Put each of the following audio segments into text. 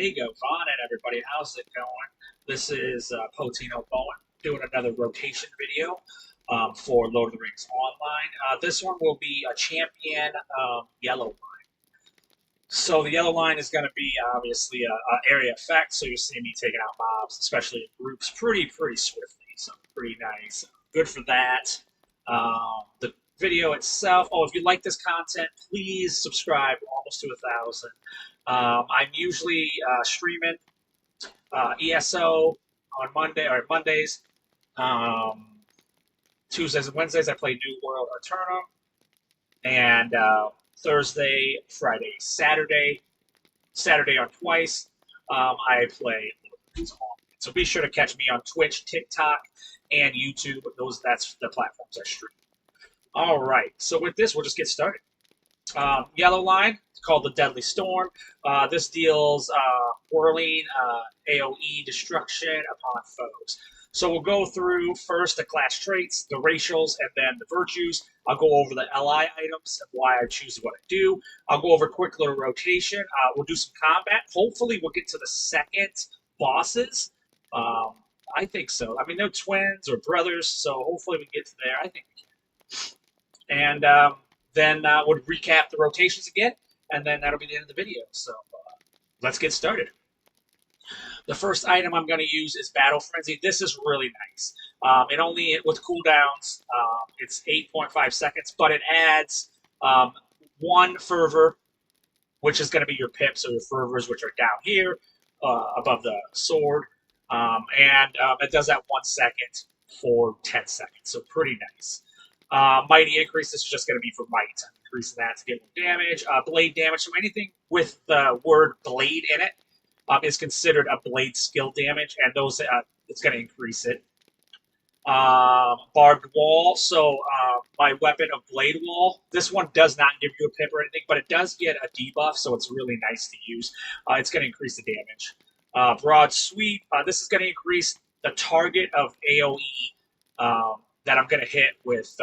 you go, Vaughn and everybody. How's it going? This is Poteen Bowen doing another rotation video for Lord of the Rings Online. This one will be a champion yellow line. So the yellow line is going to be obviously a area effect. So you'll see me taking out mobs, especially in groups, pretty swiftly. So pretty nice. Good for that. The video itself. Oh, if you like this content, please subscribe. We're almost to 1,000. I'm usually streaming ESO on Mondays. Tuesdays and Wednesdays I play New World Eterna, and Thursday, Friday, Saturday on twice. I play so be sure to catch me on Twitch, TikTok, and YouTube. That's the platforms I stream. All right, so with this, we'll just get started. Yellow line, called the Deadly Storm. This deals whirling AoE destruction upon foes. So we'll go through first the class traits, the racials, and then the virtues. I'll go over the LI items and why I choose what I do. I'll go over quick little rotation. We'll do some combat. Hopefully we'll get to the second bosses. I think so. I mean, they're twins or brothers, so hopefully we get to there. I think we can. And then we'll recap the rotations again, and then that'll be the end of the video. So let's get started. The first item I'm going to use is Battle Frenzy. This is really nice. It only, with cooldowns, it's 8.5 seconds, but it adds 1 fervor, which is going to be your pips or your fervors, which are down here above the sword. And it does that 1 second for 10 seconds, so pretty nice. Mighty increase, this is just going to be for might. I'm increasing that to get more damage. Blade damage, so anything with the word blade in it is considered a blade skill damage, and those it's going to increase it. Barbed wall, so my weapon of blade wall. This one does not give you a pip or anything, but it does get a debuff, so it's really nice to use. It's going to increase the damage. Broad sweep, this is going to increase the target of AoE that I'm going to hit with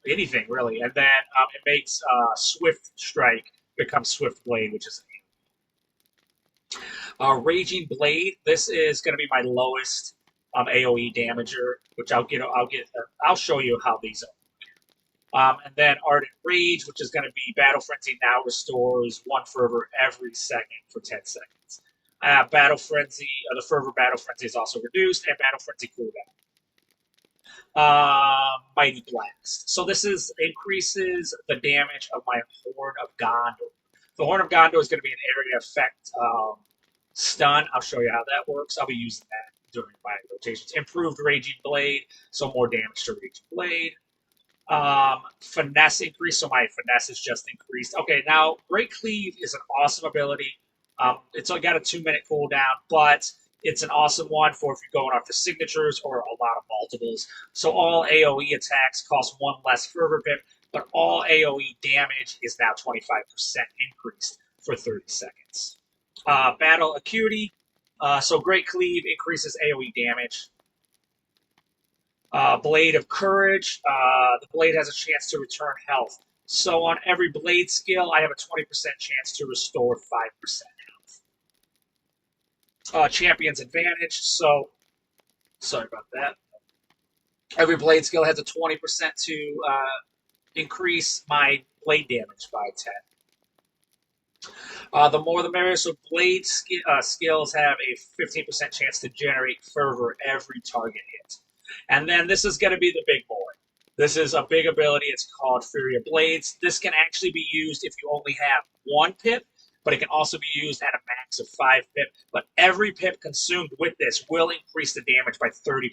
anything, really. And then it makes Swift Strike become Swift Blade, which is Raging Blade. This is going to be my lowest AoE damager, which I'll show you how these are. And then Ardent Rage, which is going to be Battle Frenzy now restores 1 fervor every second for 10 seconds. Battle Frenzy, the fervor Battle Frenzy is also reduced, and Battle Frenzy cooldown. Mighty Blast. So this increases the damage of my Horn of Gondor. The Horn of Gondor is going to be an area effect stun. I'll show you how that works. I'll be using that during my rotations. Improved Raging Blade, so more damage to Raging Blade. Finesse increase, so my finesse is just increased. Okay, now Great Cleave is an awesome ability. It's only got a 2-minute cooldown, but it's an awesome one for if you're going off the signatures or a lot of multiples. So all AoE attacks cost 1 less fervor pip, but all AoE damage is now 25% increased for 30 seconds. Battle Acuity. So Great Cleave increases AoE damage. Blade of Courage. The blade has a chance to return health. So on every blade skill, I have a 20% chance to restore 5% health. Champion's Advantage. So, sorry about that. Every blade skill has a 20% to increase my blade damage by 10. The more the merrier. So blade skills have a 15% chance to generate fervor every target hit. And then this is going to be the big boy. This is a big ability. It's called Fury of Blades. This can actually be used if you only have 1 pip, but it can also be used at a max of 5 pip. But every pip consumed with this will increase the damage by 30%.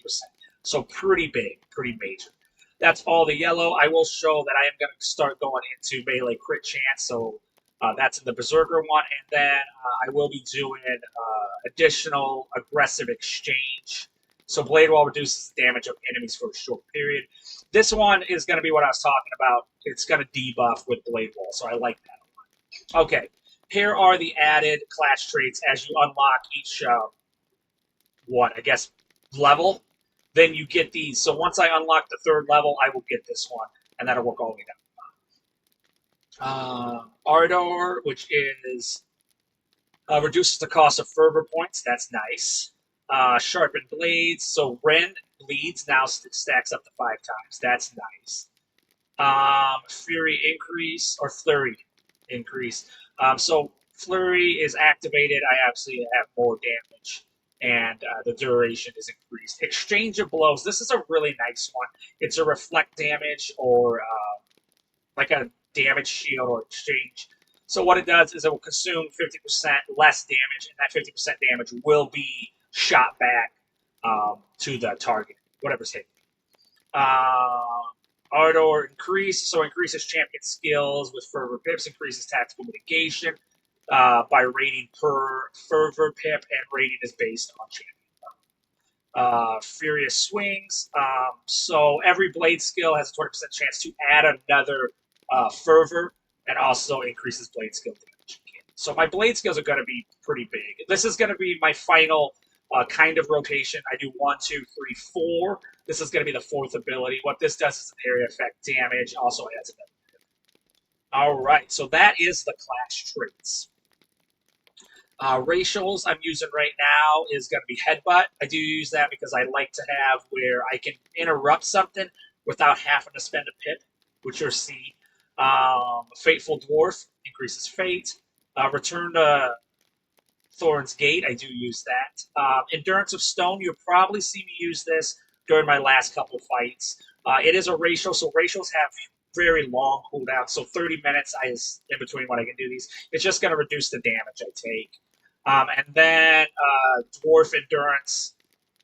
So pretty big, pretty major. That's all the yellow. I will show that I am going to start going into melee crit chance. So that's in the Berserker one. And then I will be doing additional aggressive exchange. So Blade Wall reduces the damage of enemies for a short period. This one is going to be what I was talking about. It's going to debuff with Blade Wall, so I like that a lot. Okay, here are the added class traits as you unlock each, level. Then you get these. So once I unlock the 3rd level, I will get this one, and that'll work all the way down. Ardor, which is Reduces the cost of fervor points. That's nice. Sharpened blades. So Rend bleeds now stacks up to 5 times. That's nice. Fury increase or flurry increase. So flurry is activated. I obviously have more damage, and the duration is increased. Exchange of blows. This is a really nice one. It's a reflect damage or like a damage shield or exchange. So what it does is it will consume 50% less damage, and that 50% damage will be shot back to the target, whatever's hit. Ardor increase, so increases champion skills with fervor pips, increases tactical mitigation by rating per fervor pip, and rating is based on champion. Furious swings. So every blade skill has a 20% chance to add another fervor, and also increases blade skill damage. So my blade skills are going to be pretty big. This is going to be my final kind of rotation. I do 1, 2, 3, 4. This is going to be the 4th ability. What this does is an area effect damage. Also adds another. All right, so that is the class traits. Racials I'm using right now is going to be Headbutt. I do use that because I like to have where I can interrupt something without having to spend a pip, which you'll see. Fateful Dwarf increases fate. Return to Thorn's Gate, I do use that. Endurance of Stone, you'll probably see me use this during my last couple fights. It is a racial, so racials have very long cooldowns, so 30 minutes is in between when I can do these. It's just going to reduce the damage I take. And then Dwarf Endurance,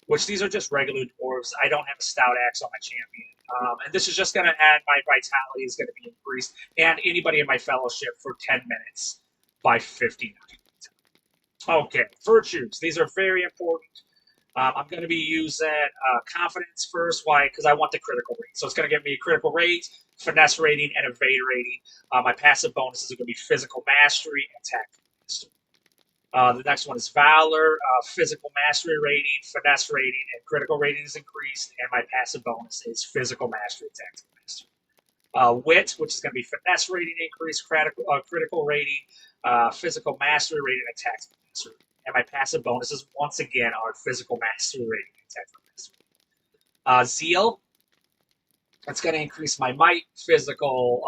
which these are just regular dwarves. I don't have a Stout Axe on my champion. And this is just going to add my vitality is going to be increased, and anybody in my fellowship for 10 minutes by 59. Okay, virtues. These are very important. I'm going to be using confidence first. Why? Because I want the critical rate. So it's going to give me a critical rate, finesse rating, and evade rating. My passive bonuses are going to be physical mastery and tactical mastery. The next one is valor, physical mastery rating, finesse rating, and critical rating is increased. And my passive bonus is physical mastery and tactical mastery. Wit, which is going to be finesse rating increase, critical rating, physical mastery rating, and tactical mastery. And my passive bonuses, once again, are physical mastery rating and tactical mastery. Zeal, that's going to increase my might, physical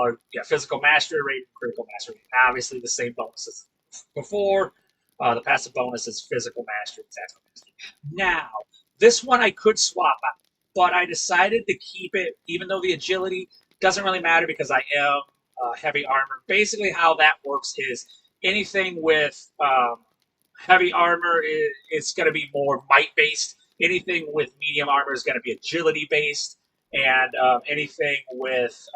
mastery rating, critical mastery rating. Obviously, the same bonuses before. The passive bonus is physical mastery and tactical mastery. Now, this one I could swap out, but I decided to keep it, even though the agility doesn't really matter because I am heavy armor. Basically, how that works is anything with heavy armor is going to be more might based. Anything with medium armor is going to be agility based, and anything with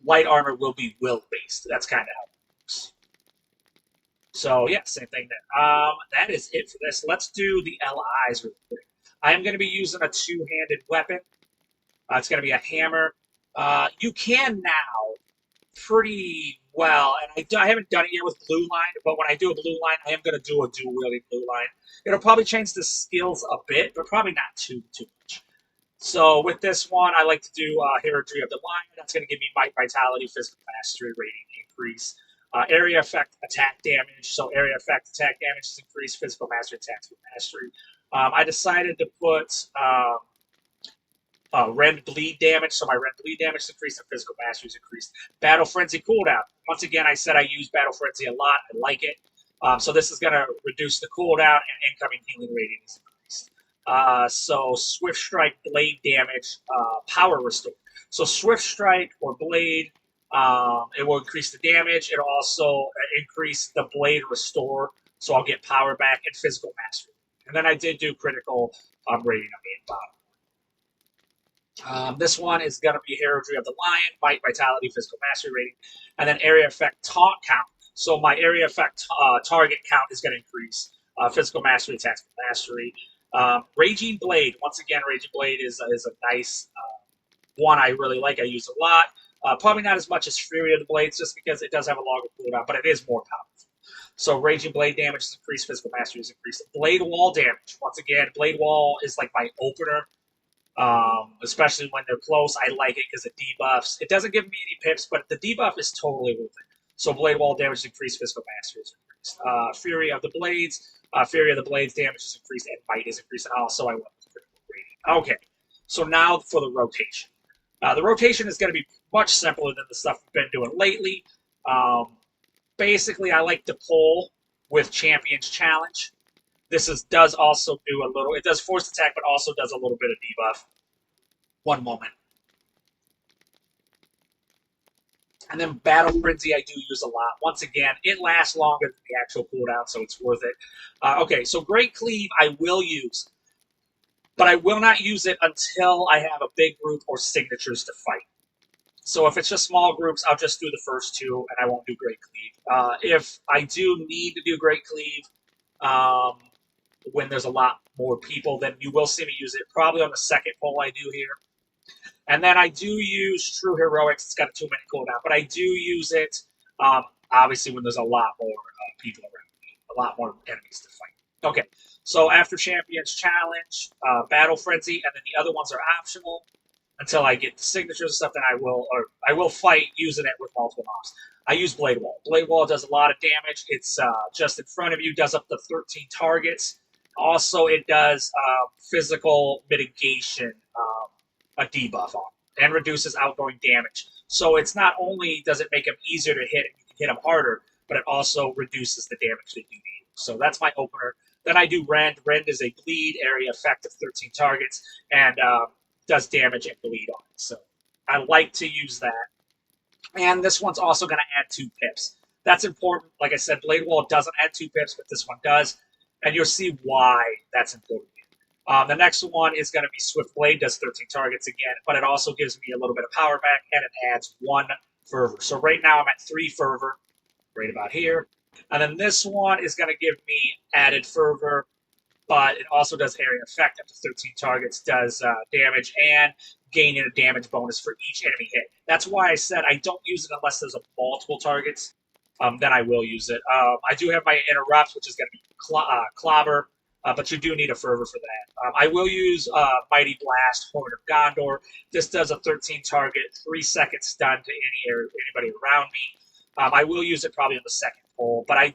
light armor will be will based. That's kind of how it works. So yeah, same thing there. That is it for this. Let's do the LIs real quick. I am going to be using a two-handed weapon. It's going to be a hammer. You can now pretty well, and I haven't done it yet with blue line, but when I do a blue line, I am going to do a dual-wielding blue line. It'll probably change the skills a bit, but probably not too much. So with this one, I like to do Heraldry of the Lion. That's going to give me might, vitality, physical mastery rating increase. Area effect attack damage. So area effect attack damage is increased. Physical mastery, tactical mastery. I decided to put Rend bleed damage. So my Rend bleed damage is increased and physical mastery is increased. Battle Frenzy cooldown. Once again, I said I use Battle Frenzy a lot. I like it. So this is going to reduce the cooldown and incoming healing rating is increased. So Swift Strike, Blade damage, Power Restore. So Swift Strike or Blade, it will increase the damage. It'll also increase the Blade Restore, so I'll get power back and physical mastery. And then I did do critical rating on the bottom. This one is going to be Heraldry of the Lion, might, vitality, physical mastery rating, and then area effect taunt count. So my area effect target count is going to increase. Physical mastery, tactical mastery. Raging Blade. Once again, Raging Blade is a nice one I really like. I use a lot. Probably not as much as Fury of the Blades, just because it does have a longer cooldown, but it is more powerful. So Raging Blade damage is increased, physical mastery is increased. Blade Wall damage. Once again, Blade Wall is like my opener, especially when they're close. I like it because it debuffs. It doesn't give me any pips, but the debuff is totally worth it. So Blade Wall damage is increased, Physical Mastery is increased. Fury of the Blades damage is increased, and Might is increased. And also, I want critical rating. Okay, so now for the rotation. The rotation is going to be much simpler than the stuff we've been doing lately. Basically, I like to pull with Champion's Challenge. Does also do a little. It does force attack, but also does a little bit of debuff. One moment. And then Battle Frenzy I do use a lot. Once again, it lasts longer than the actual cooldown, so it's worth it. Okay, so Great Cleave I will use, but I will not use it until I have a big group or signatures to fight. So if it's just small groups, I'll just do the first two, and I won't do Great Cleave. If I do need to do Great Cleave when there's a lot more people, then you will see me use it probably on the second pull I do here. And then I do use True Heroics. It's got a 2-minute cooldown, but I do use it obviously when there's a lot more people around me, a lot more enemies to fight. Okay, so after Champion's Challenge, Battle Frenzy, and then the other ones are optional until I get the signatures and stuff. Then I will fight using it with multiple mobs. I use Blade Wall. Blade Wall does a lot of damage. It's just in front of you, does up to 13 targets. Also, it does physical mitigation, a debuff on, and reduces outgoing damage. So it's not only does it make them easier to hit, and you can hit them harder, but it also reduces the damage that you need. So that's my opener. Then I do Rend. Rend is a bleed area effect of 13 targets, and does damage and bleed on it. So I like to use that. And this one's also going to add 2 pips. That's important. Like I said, Blade Wall doesn't add 2 pips, but this one does. And you'll see why that's important. The next one is going to be Swift Blade, does 13 targets again, but it also gives me a little bit of power back, and it adds 1 fervor. So right now I'm at 3 fervor, right about here. And then this one is going to give me added fervor, but it also does area effect up to 13 targets, does damage, and gaining a damage bonus for each enemy hit. That's why I said I don't use it unless there's multiple targets. Then I will use it. I do have my Interrupt, which is going to be Clobber, but you do need a fervor for that. I will use Mighty Blast, Horn of Gondor. This does a 13 target, 3-second stun to anybody around me. I will use it probably on the second pull, but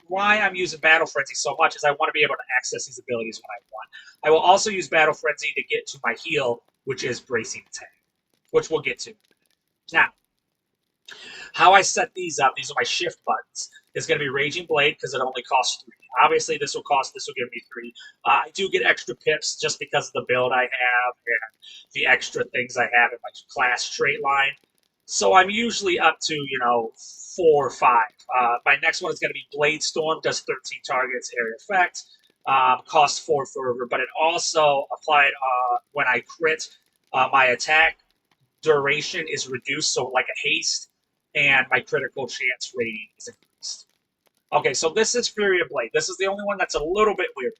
why I'm using Battle Frenzy so much is I want to be able to access these abilities when I want. I will also use Battle Frenzy to get to my heal, which is Bracing Attack, which we'll get to. Now, how I set these up, these are my shift buttons, is going to be Raging Blade because it only costs 3. Obviously, this will give me 3. I do get extra pips just because of the build I have and the extra things I have in my class trait line. So I'm usually up to, 4 or 5. My next one is going to be Blade Storm, does 13 targets, area effect, costs 4 fervor, but it also applied when I crit, my attack duration is reduced, so like a haste, and my critical chance rating is increased. Okay, so this is Fury of Blade. This is the only one that's a little bit weird.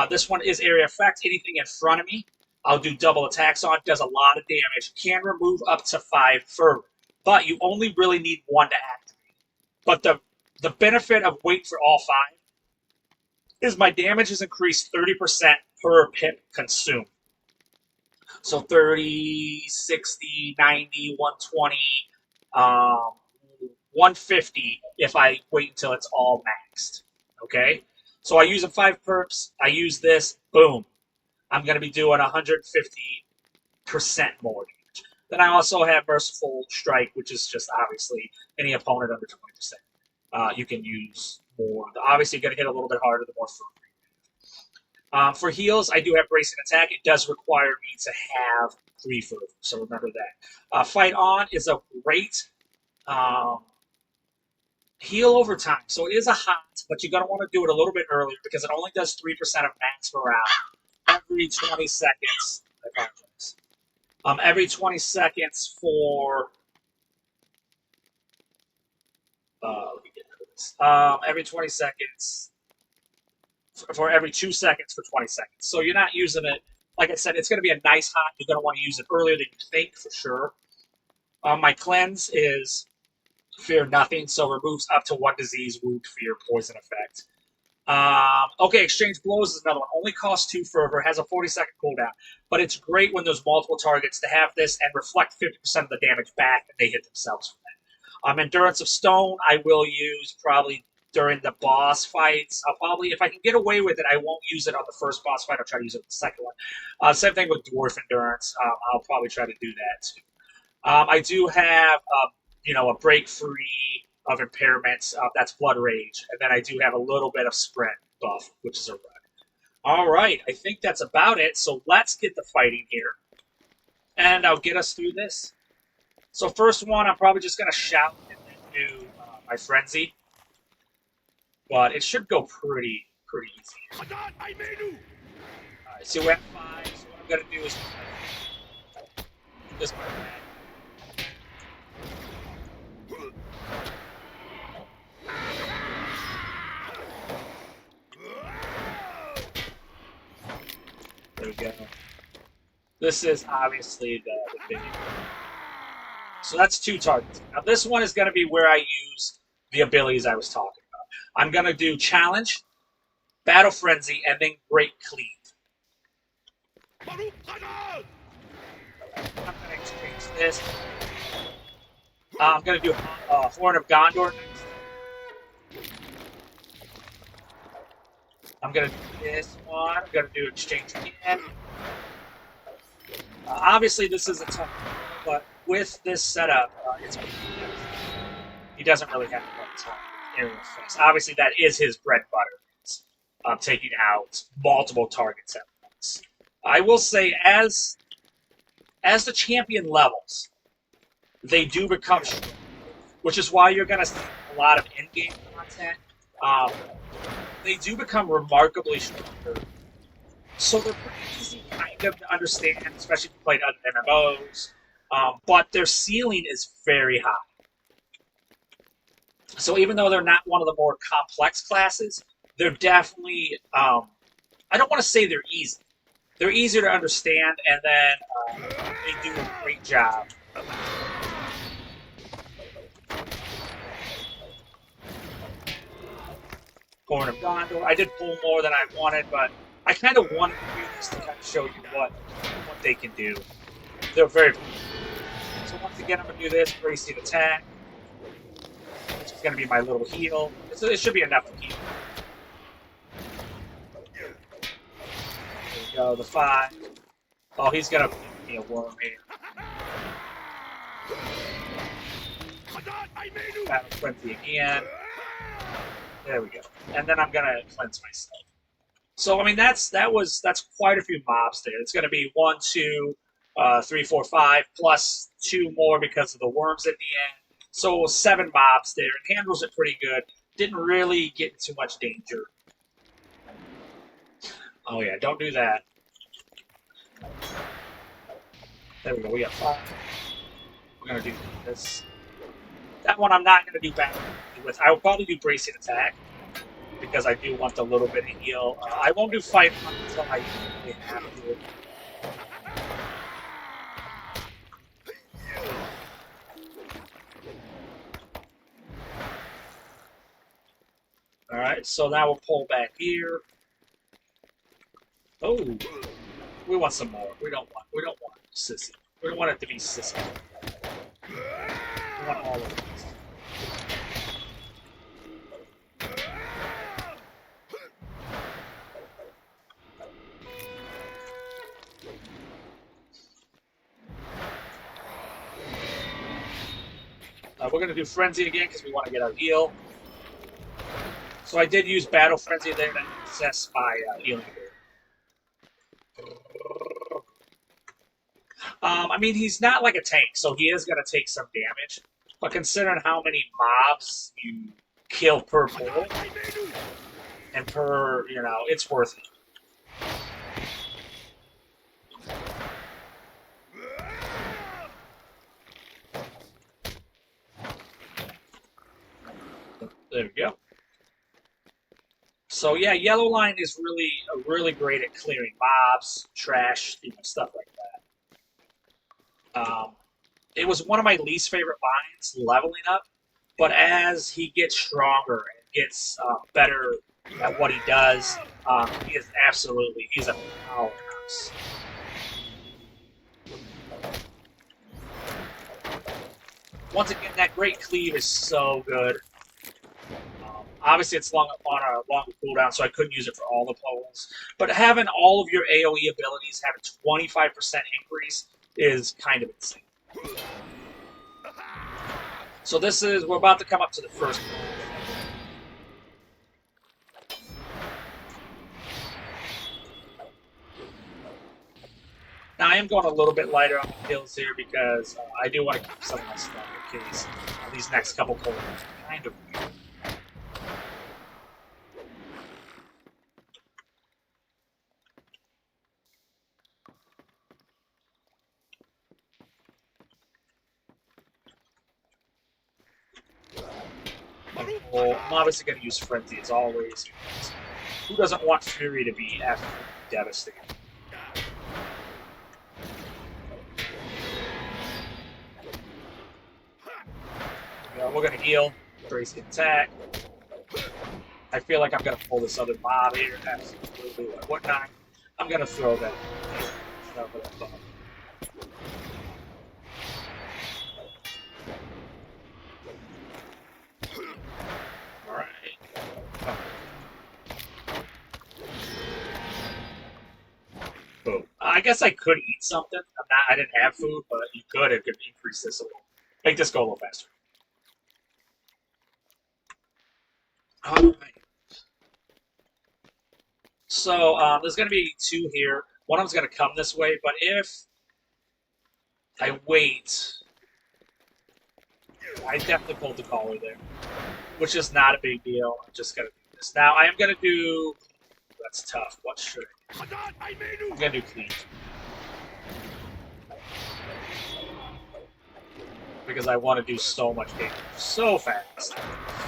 This one is area effect. Anything in front of me, I'll do double attacks on. Does a lot of damage. Can remove up to 5 fervor. But you only really need 1 to activate. But the benefit of waiting for all 5 is my damage is increased 30% per pip consumed. So 30, 60, 90, 120, 150 if I wait until it's all maxed. Okay? So I use a 5 perps. I use this. Boom. I'm going to be doing 150% more damage. Then I also have Merciful Strike, which is just obviously any opponent under 20%. You can use more. Obviously, you're going to hit a little bit harder the more fervor. For heals, I do have Bracing Attack. It does require me to have 3 fervor, so remember that. Fight On is a great heal over time. So it is a hot, but you're going to want to do it a little bit earlier because it only does 3% of max morale every 20 seconds. I apologize. Every 20 seconds for... let me get rid of this. Every 20 seconds... For every 2 seconds for 20 seconds. So you're not using it... Like I said, it's going to be a nice hot. You're going to want to use it earlier than you think, for sure. My cleanse is Fear Nothing, so removes up to 1 disease, wound, fear, poison effect. Okay, Exchange Blows is another one. Only costs 2 fervor, has a 40-second cooldown. But it's great when there's multiple targets to have this and reflect 50% of the damage back and they hit themselves from Endurance of Stone, I will use probably during the boss fights. I'll probably, if I can get away with it, I won't use it on the first boss fight. I'll try to use it on the second one. Same thing with Dwarf Endurance. I'll probably try to do that too. I do have, a break free of impairments. That's Blood Rage, and then I do have a little bit of Sprint buff, which is a run. All right, I think that's about it. So let's get the fighting here, and I'll get us through this. So first one, I'm probably just gonna shout and then do my frenzy, but it should go pretty easy. All right, so we're at 5. So what I'm gonna do is this my bad. There we go. This is obviously the big. So that's 2 targets. Now this one is going to be where I use the abilities I was talking about. I'm going to do Challenge, Battle Frenzy, and then Great Cleave. I'm going to exchange this. I'm going to do Horn of Gondor next. I'm going to do this one. I'm going to do Exchange again. Obviously, this is a tough one, but with this setup, he doesn't really have a ton of aerial effects. Obviously, that is his bread and butter, taking out multiple targets at once. I will say, as the champion levels, they do become stronger, which is why you're going to see a lot of in-game content. They do become remarkably stronger. So they're pretty easy kind of to understand, especially if you played other MMOs. But their ceiling is very high. So even though they're not one of the more complex classes, they're definitely, I don't want to say they're easy. They're easier to understand, and then they do a great job. Horn of Gondor. I did pull more than I wanted, but I kind of wanted to do this to kind of show you what they can do. They're very cool. So once again, I'm going to do this Bracing Attack, which is going to be my little heal. So it should be enough to heal. There we go, the 5. Oh, he's going to give me a worm here. Battle Frenzy again. There we go. And then I'm going to cleanse myself. So, I mean, that's quite a few mobs there. It's going to be 1, 2, 3, 4, 5, plus 2 more because of the worms at the end. So 7 mobs there. It handles it pretty good. Didn't really get in too much danger. Oh yeah, don't do that. There we go. We got 5. We're going to do this. That one I'm not going to do battle with. I will probably do Bracing Attack, because I do want a little bit of heal. I won't do Fight until I really have to. Alright, so now we'll pull back here. Oh, we want some more. We don't want sissy. We don't want it to be sissy. We want all of these. We're going to do Frenzy again because we want to get our heal. So I did use Battle Frenzy there to access my healing ability. I mean, he's not like a tank, so he is going to take some damage. But considering how many mobs you kill per pull, and per, it's worth it. There we go. So yeah, Yellow Line is really great at clearing mobs, trash, stuff like that. It was one of my least favorite lines, leveling up, but as he gets stronger and gets better at what he does, he's a powerhouse. Once again, that Great Cleave is so good. Obviously, it's on a longer cooldown, so I couldn't use it for all the polls. But having all of your AoE abilities have a 25% increase is kind of insane. So we're about to come up to the first poll. Now, I am going a little bit lighter on the kills here because I do want to keep some of my stuff in case these next couple polls are kind of weird. I'm obviously going to use Frenzy as always. Who doesn't want Fury to be absolutely devastating? We're going to heal, brace the attack. I feel like I'm going to pull this other mob here. Absolutely. Whatnot. I'm going to throw that. Alright. Boom. I guess I could eat something. I didn't have food, but you could. It could increase this a little. Make this go a little faster. Alright. So there's going to be two here. One of them's going to come this way, but if I wait, I definitely pulled the collar there, which is not a big deal. I'm just going to do this. Now, I am going to do... That's tough. What should I do? I'm going to do clean. Because I want to do so much damage so fast.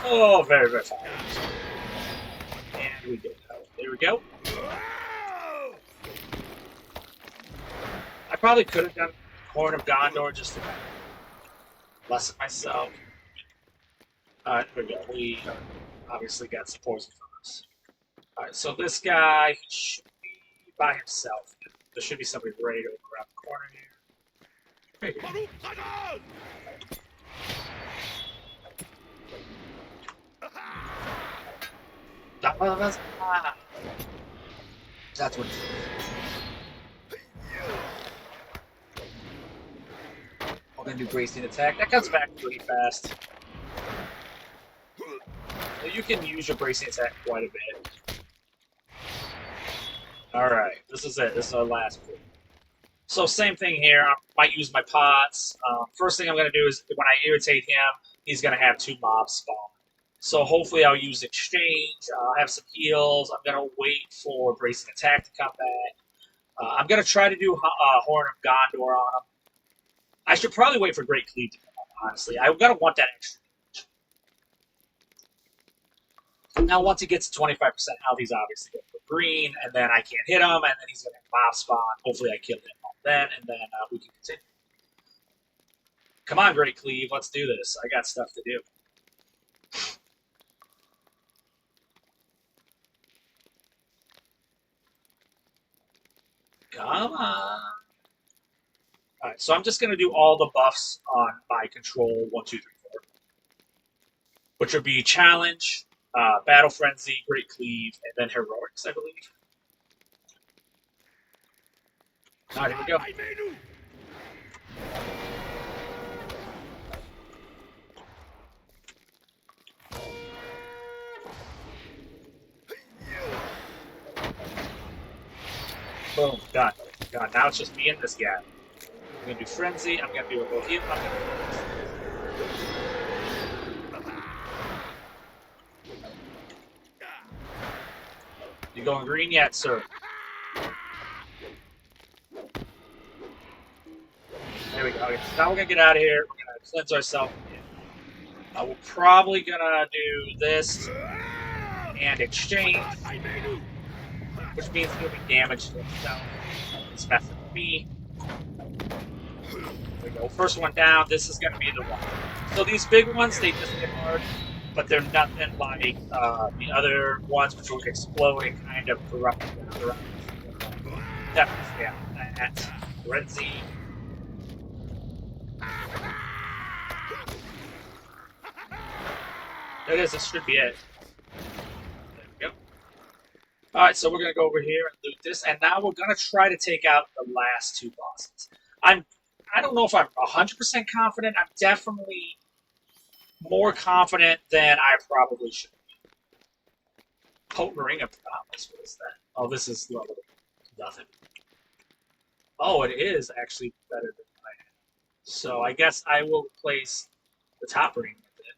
Oh, very, very fast. And we get that. There we go. I probably could have done Horn of Gondor just to lessen myself. There we go. We obviously got some poison from us. Alright, so this guy should be by himself. There should be somebody right over around the corner here. Maybe. That's what it is. I'm gonna do bracing attack. That comes back pretty fast. So you can use your bracing attack quite a bit. Alright, this is it. This is our last one. So same thing here. I might use my pots. First thing I'm going to do is when I irritate him, he's going to have two mobs spawn. So hopefully I'll use exchange. I'll have some heals. I'm going to wait for bracing attack to come back. I'm going to try to do Horn of Gondor on him. I should probably wait for Great Cleave to come up, honestly. I'm going to want that extra. Now, once he gets to 25% health, he's obviously going to go green, and then I can't hit him, and then he's going to mob spawn. Hopefully I kill him then, and then we can continue. Come on, Great Cleave, let's do this. I got stuff to do. Come on. Alright, so I'm just going to do all the buffs on my control 1, 2, 3, 4. Which would be Challenge, Battle Frenzy, Great Cleave, and then Heroics, I believe. Alright, here we go. Boom, done. Done. Now it's just me and this guy. I'm gonna do Frenzy, I'm gonna do a little heal, I'm gonna You going green yet, sir? There we go. Okay, so now we're gonna get out of here. We're gonna cleanse ourselves. We're probably gonna do this and exchange, which means he'll be damaged to himself. It's messing with me. There we go. First one down. This is gonna be the one. So these big ones, they just get hard, but they're nothing like the other ones, which were exploding, kind of corrupting around. Definitely, yeah. That's Frenzy. It is. It should be it. There we go. All right, so we're gonna go over here and loot this, and now we're gonna try to take out the last two bosses. I don't know if I'm 100% confident. I'm definitely more confident than I probably should. Potent Ring of Promise. What is that? Oh, this is level nothing. Oh, it is actually better than I had. So I guess I will replace the top ring with it.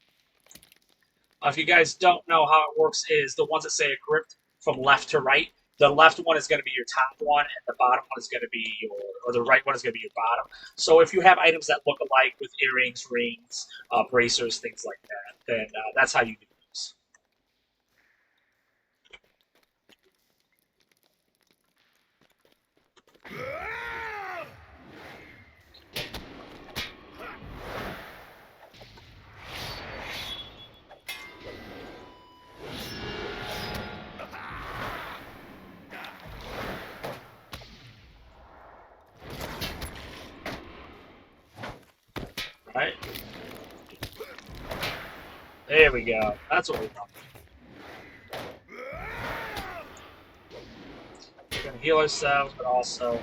If you guys don't know how it works, is the ones that say equipped from left to right. The left one is going to be your top one, and the bottom one is going to be your, or the right one is going to be your bottom. So if you have items that look alike with earrings, rings, bracers, things like that, then that's how you do this. Right? There we go. That's what we want. We're going to heal ourselves, but also...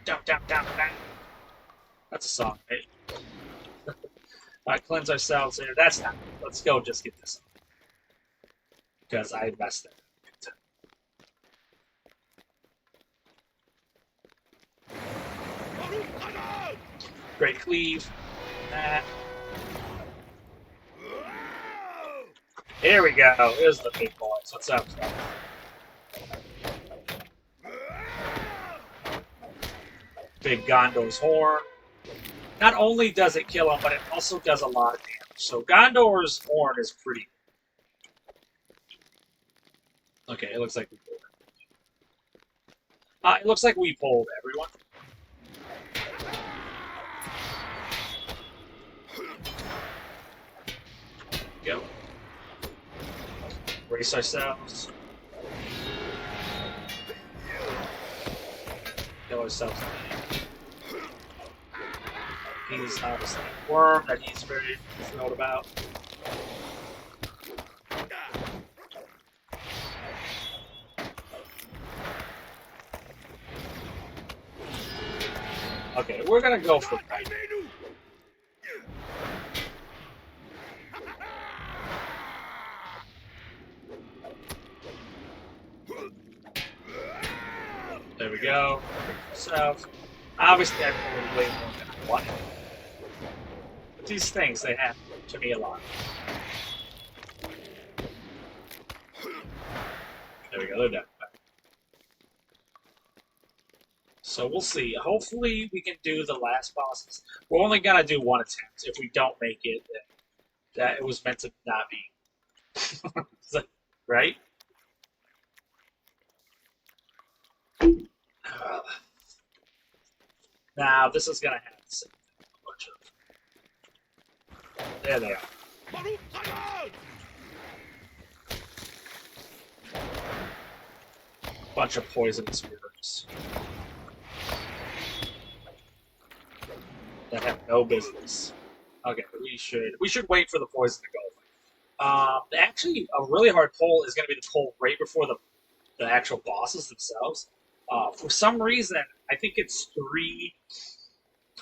Down, down, down, down. That's a song, right? Alright, cleanse ourselves here. That's not. Let's go just get this. Because I messed it. Great cleave. That. Here we go. Here's the big boys. What's up? Big Gondor's horn. Not only does it kill him, but it also does a lot of damage. So Gondor's horn is pretty. Okay, it looks like we pulled it. It looks like we pulled everyone. Go. Brace ourselves. Kill ourselves. He's obviously a worm that he's very thrilled about. Okay, we're gonna go for that. There we go. So, obviously I pulled way more than I wanted. But these things, they happen to me a lot. There we go, they're done. So we'll see. Hopefully we can do the last bosses. We're only gonna do one attempt. If we don't make it, then that it was meant to not be. Right? Now this is gonna have the same thing. A bunch of... There they are. Bunch of poisonous mirrors that have no business. Okay, we should wait for the poison to go. Actually, a really hard pull is going to be the pull right before the actual bosses themselves. For some reason, I think it's 3.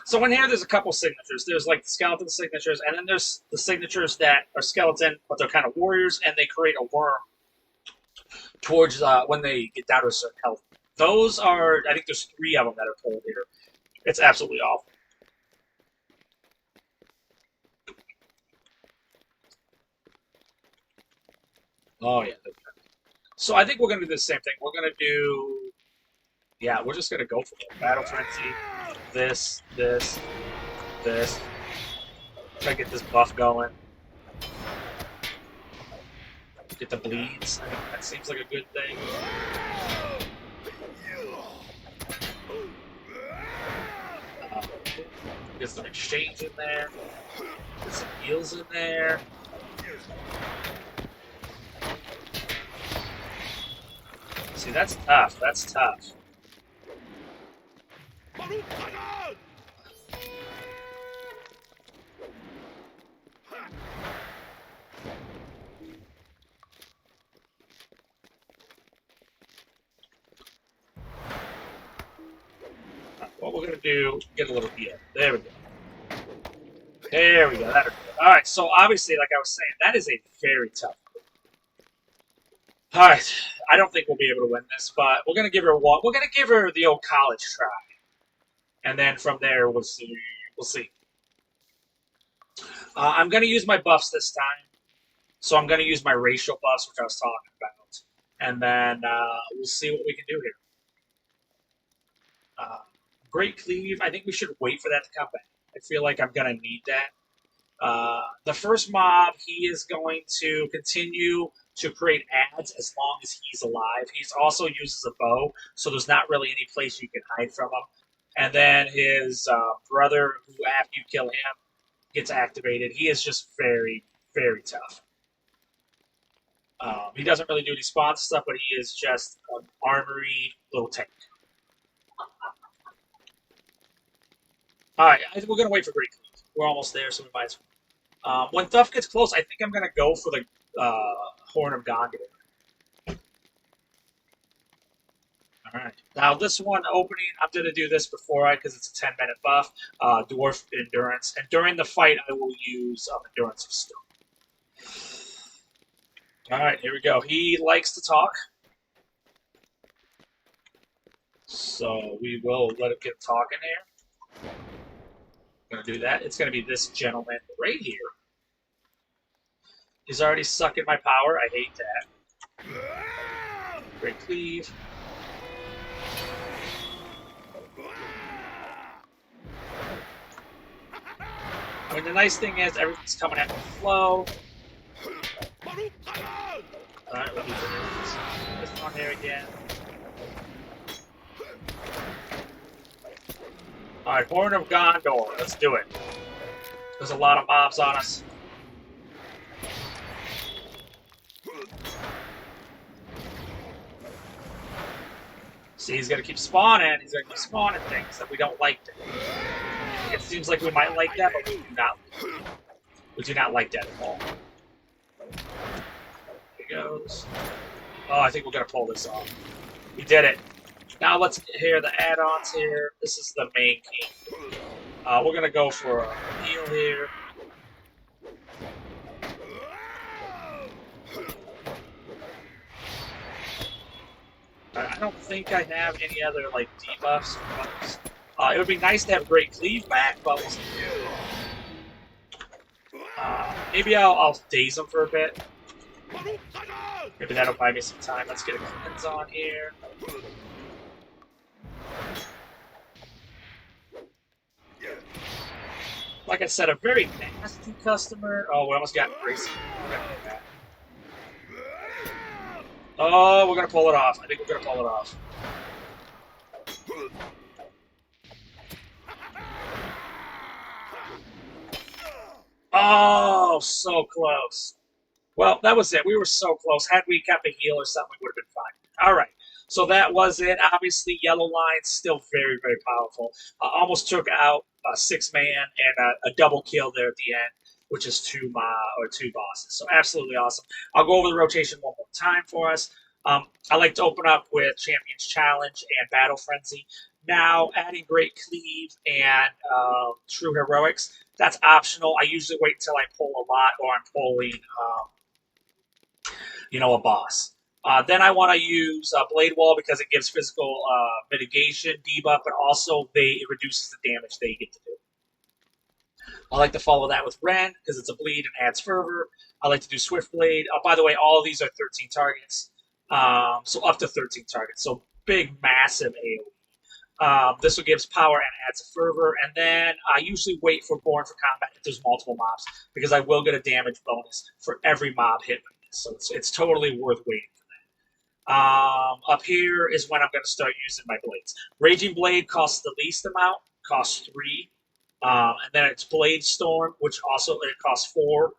So in here, there's a couple signatures. There's like the skeleton signatures, and then there's the signatures that are skeleton, but they're kind of warriors, and they create a worm towards when they get down to a certain health. Those are, I think there's 3 of them that are pulled here. It's absolutely awful. Oh, yeah. So I think we're going to do the same thing. We're going to do... Yeah, we're just going to go for it. Battle Frenzy. This. Try to get this buff going. Get the bleeds. I think that seems like a good thing. Get some exchange in there. Get some heals in there. See, that's tough. That's tough. What we're gonna do, get a little heal. There we go. There we go. That'll do it. All right. So obviously, like I was saying, that is a very tough. All right. I don't think we'll be able to win this, but we're gonna give her one. We're gonna give her the old college try, and then from there we'll see. We'll see. I'm gonna use my buffs this time, so I'm gonna use my racial buffs, which I was talking about, and then we'll see what we can do here. Great cleave. I think we should wait for that to come back. I feel like I'm gonna need that. The first mob, he is going to continue to create ads as long as he's alive. He also uses a bow, so there's not really any place you can hide from him. And then his brother, who after you kill him, gets activated. He is just very, very tough. He doesn't really do any spawn stuff, but he is just an armory little tank. All right, we're going to wait for Great Cleave. We're almost there, so we might as well. When Thuff gets close, I think I'm going to go for the Horn of Gondor. All right. Now, this one opening, I'm going to do this before because it's a 10-minute buff. Dwarf Endurance. And during the fight, I will use Endurance of Stone. All right, here we go. He likes to talk. So we will let him get talking here. Going to do that. It's going to be this gentleman right here. He's already sucking my power. I hate that. Great cleave. I mean, the nice thing is everything's coming at the flow. Alright, we'll do this one here again. Alright, Horn of Gondor. Let's do it. There's a lot of mobs on us. See, he's going to keep spawning. He's going to keep spawning things that we don't like. It seems like we might like that, but we do not. We do not like that at all. There he goes. Oh, I think we're going to pull this off. We did it. Now let's hear the add-ons here. This is the main key. We're going to go for a heal here. I don't think I have any other like debuffs. It would be nice to have Great Cleave back, but we'll see. Maybe I'll daze him for a bit. Maybe that'll buy me some time. Let's get a cleanse on here. Like I said, a very nasty customer. Oh, we almost got Gracie. Oh, we're going to pull it off. I think we're going to pull it off. Oh, so close. Well, that was it. We were so close. Had we kept a heal or something, we would have been fine. All right. So that was it. Obviously, Yellow Line still very, very powerful. Almost took out a 6-man and a double kill there at the end, which is two bosses. So absolutely awesome. I'll go over the rotation one more time for us. I like to open up with Champions Challenge and Battle Frenzy. Now, adding Great Cleave and True Heroics, that's optional. I usually wait until I pull a lot or I'm pulling, a boss. Then I want to use Blade Wall because it gives physical mitigation, debuff, but also it reduces the damage they get to do. I like to follow that with Ren because it's a bleed and adds fervor. I like to do Swift Blade. By the way, all of these are 13 targets. So up to 13 targets. So big, massive AoE. This one gives power and adds a fervor. And then I usually wait for Born for Combat if there's multiple mobs because I will get a damage bonus for every mob hit with this. So it's totally worth waiting for that. Up here is when I'm going to start using my blades. Raging Blade costs the least amount, costs 3. And then it's Blade Storm, which also it costs 4.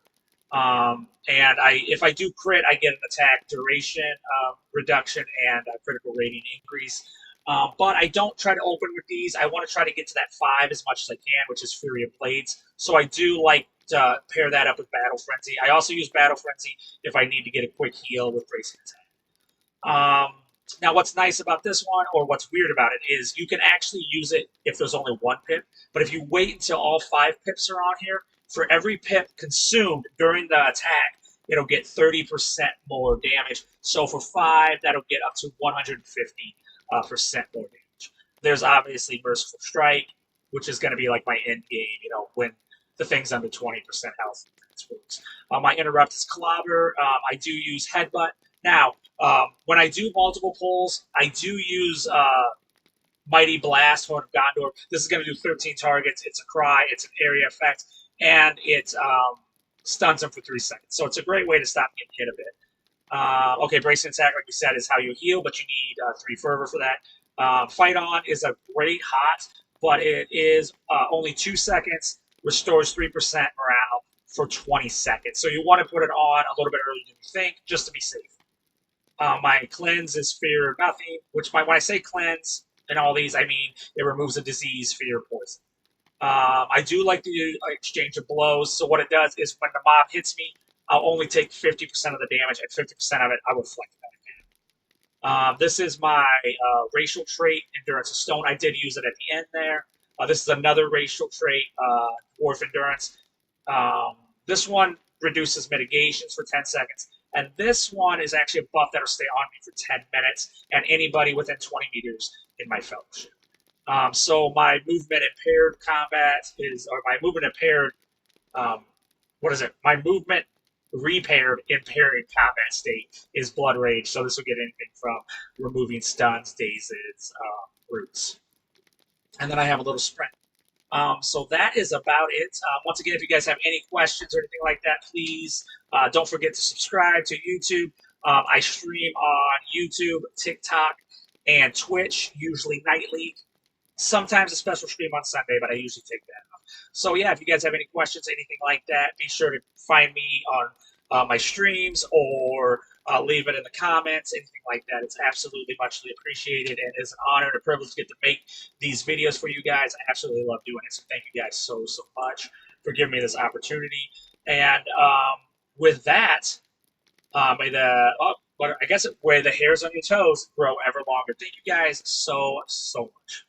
And if I do crit, I get an attack duration reduction and a critical rating increase. But I don't try to open with these. I want to try to get to that 5 as much as I can, which is Fury of Blades. So I do like to pair that up with Battle Frenzy. I also use Battle Frenzy if I need to get a quick heal with Bracing Attack. Now, what's nice about this one, or what's weird about it, is you can actually use it if there's only 1 pip. But if you wait until all 5 pips are on here, for every pip consumed during the attack, it'll get 30% more damage. So for 5, that'll get up to 150% more damage. There's obviously Merciful Strike, which is going to be like my end game, when the thing's under 20% health. My Interrupt is Clobber. I do use Headbutt. Now, when I do multiple pulls, I do use Mighty Blast, Horn of Gondor. This is going to do 13 targets. It's a cry. It's an area effect. And it stuns them for 3 seconds. So it's a great way to stop getting hit a bit. Okay, Bracing Attack, like we said, is how you heal, but you need 3 Fervor for that. Fight On is a great hot, but it is only 2 seconds, restores 3% morale for 20 seconds. So you want to put it on a little bit earlier than you think, just to be safe. My Cleanse is Fear Nothing, which when I say cleanse in all these, I mean it removes a disease, fear, poison. I do like the exchange of blows. So what it does is when the mob hits me, I'll only take 50% of the damage, and 50% of it I will flex back again. This is my racial trait, Endurance of Stone. I did use it at the end there. This is another racial trait, Dwarf Endurance. This one reduces mitigations for 10 seconds. And this one is actually a buff that'll stay on me for 10 minutes and anybody within 20 meters in my fellowship. So my movement impaired combat is, or my movement impaired, My movement repaired impaired combat state is Blood Rage. So this will get anything from removing stuns, dazes, roots. And then I have a little sprint. So that is about it. Once again, if you guys have any questions or anything like that, please don't forget to subscribe to YouTube. I stream on YouTube, TikTok, and Twitch, usually nightly. Sometimes a special stream on Sunday, but I usually take that off. So yeah, if you guys have any questions, anything like that, be sure to find me on my streams or leave it in the comments, anything like that. It's absolutely muchly appreciated, and it's an honor and a privilege to get to make these videos for you guys. I absolutely love doing it, so thank you guys so much for giving me this opportunity. And with that, may the hairs on your toes grow ever longer. Thank you guys so much.